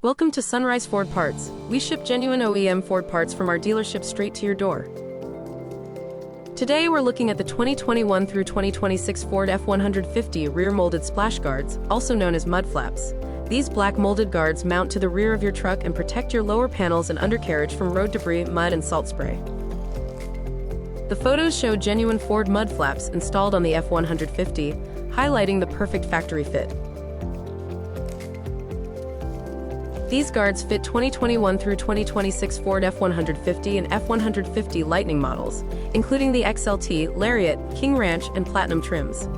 Welcome to Sunrise Ford Parts. We ship genuine OEM Ford parts from our dealership straight to your door. Today we're looking at the 2021 through 2026 Ford F-150 rear molded splash guards, also known as mud flaps. These black molded guards mount to the rear of your truck and protect your lower panels and undercarriage from road debris, mud, and salt spray. The photos show genuine Ford mud flaps installed on the F-150, highlighting the perfect factory fit. These guards fit 2021 through 2026 Ford F-150 and F-150 Lightning models, including the XLT, Lariat, King Ranch, and Platinum trims.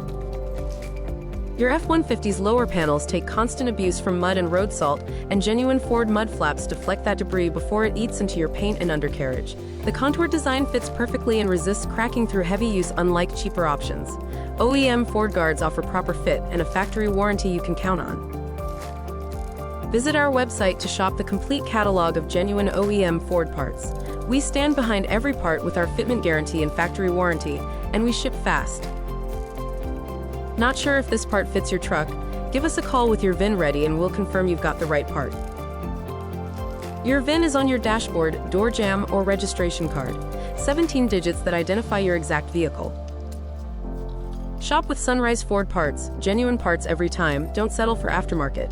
Your F-150's lower panels take constant abuse from mud and road salt, and genuine Ford mud flaps deflect that debris before it eats into your paint and undercarriage. The contoured design fits perfectly and resists cracking through heavy use, unlike cheaper options. OEM Ford guards offer proper fit and a factory warranty you can count on. Visit our website to shop the complete catalog of genuine OEM Ford parts. We stand behind every part with our fitment guarantee and factory warranty, and we ship fast. Not sure if this part fits your truck? Give us a call with your VIN ready and we'll confirm you've got the right part. Your VIN is on your dashboard, door jamb, or registration card. 17 digits that identify your exact vehicle. Shop with Sunrise Ford Parts, genuine parts every time. Don't settle for aftermarket.